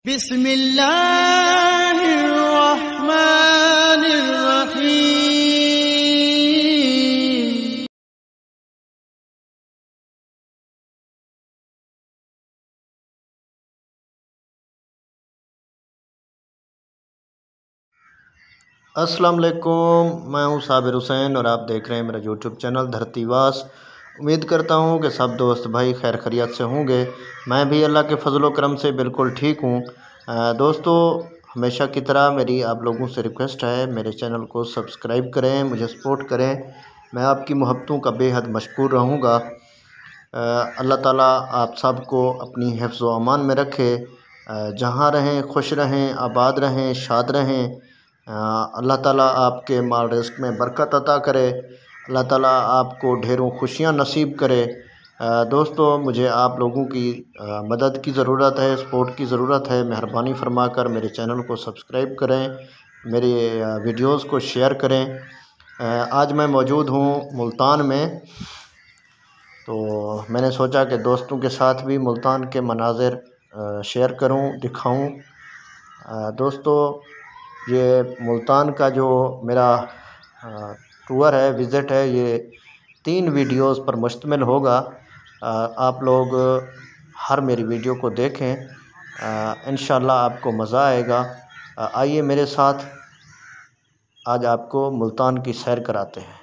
बिस्मिल्लाहिर्रहमानिर्रहीम। अस्सलाम वालेकुम, मैं हूं साबिर हुसैन और आप देख रहे हैं मेरा यूट्यूब चैनल धरतीवास। उम्मीद करता हूं कि सब दोस्त भाई खैर खैरियत से होंगे। मैं भी अल्लाह के फजल व करम से बिल्कुल ठीक हूं। दोस्तों, हमेशा की तरह मेरी आप लोगों से रिक्वेस्ट है, मेरे चैनल को सब्सक्राइब करें, मुझे सपोर्ट करें। मैं आपकी मोहब्बतों का बेहद मशकूर रहूँगा। अल्लाह ताला आप सब को अपनी हिफ्ज़ व अमान में रखे। जहाँ रहें खुश रहें, आबाद रहें, शाद रहें। अल्लाह ताला आपके माल रिज़्क़ में बरकत अता करे। अल्लाह ताला आपको ढेरों खुशियाँ नसीब करे। दोस्तों, मुझे आप लोगों की मदद की ज़रूरत है, सपोर्ट की ज़रूरत है। मेहरबानी फरमाकर मेरे चैनल को सब्सक्राइब करें, मेरे वीडियोज़ को शेयर करें। आज मैं मौजूद हूँ मुल्तान में, तो मैंने सोचा कि दोस्तों के साथ भी मुल्तान के मनाज़िर शेयर करूं, दिखाऊं। दोस्तों, ये मुल्तान का जो मेरा टूर है, विज़िट है, ये 3 वीडियोस पर मुश्तमिल होगा। आप लोग हर मेरी वीडियो को देखें, इंशाल्लाह आपको मज़ा आएगा। आइए मेरे साथ, आज आपको मुल्तान की सैर कराते हैं।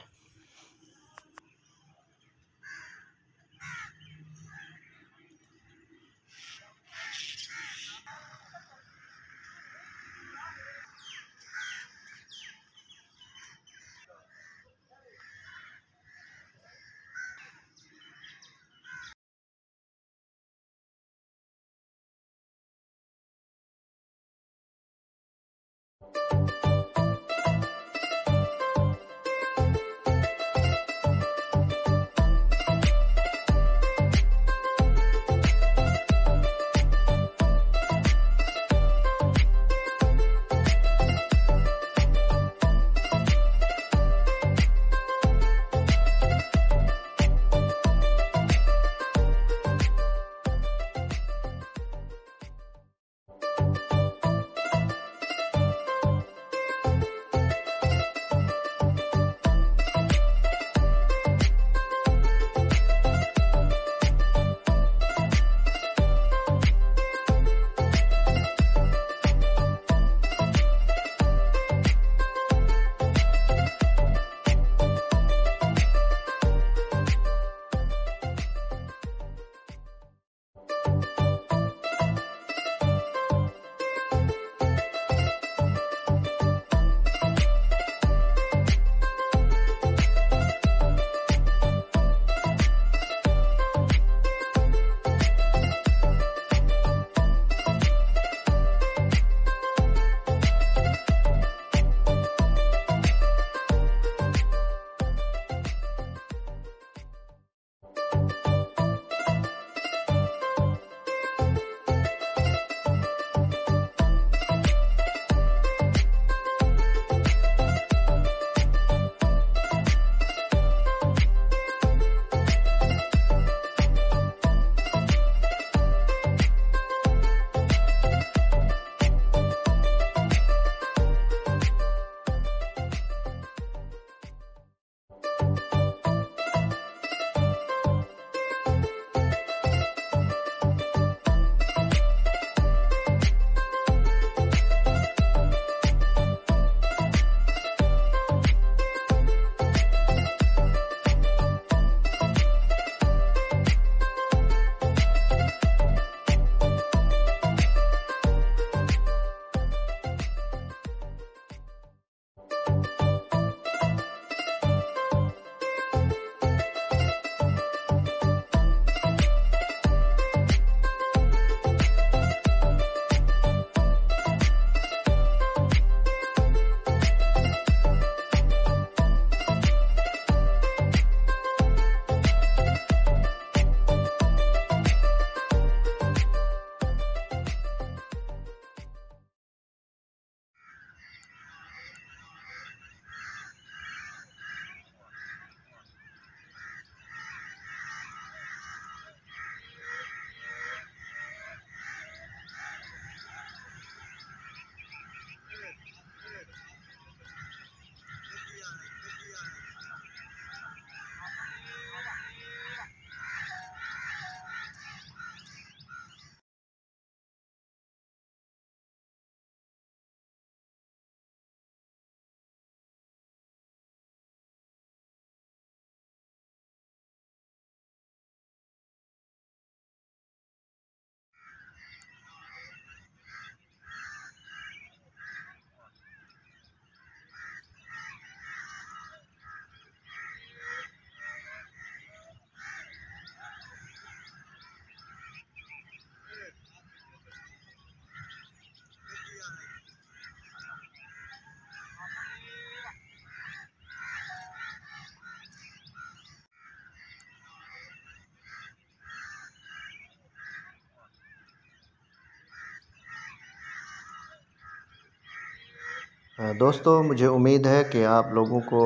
दोस्तों, मुझे उम्मीद है कि आप लोगों को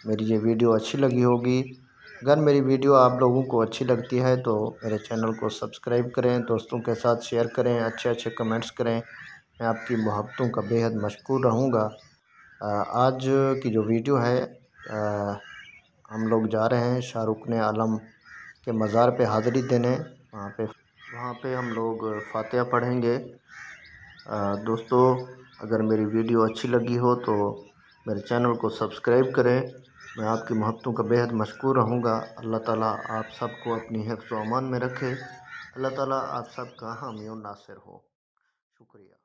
मेरी ये वीडियो अच्छी लगी होगी। अगर मेरी वीडियो आप लोगों को अच्छी लगती है तो मेरे चैनल को सब्सक्राइब करें, दोस्तों के साथ शेयर करें, अच्छे अच्छे कमेंट्स करें। मैं आपकी मोहब्बतों का बेहद मशकूर रहूँगा। आज की जो वीडियो है, हम लोग जा रहे हैं शाहरुख ने आलम के मज़ार पे हाज़िरी देने। वहाँ पे हम लोग फ़ातिहा पढ़ेंगे। दोस्तों, अगर मेरी वीडियो अच्छी लगी हो तो मेरे चैनल को सब्सक्राइब करें। मैं आपकी मोहब्बतों का बेहद मशकूर रहूँगा। अल्लाह ताला आप सबको अपनी हिफ्ज़ व अमान में रखे। अल्लाह ताला आप सबका हामी और नासिर हो। शुक्रिया।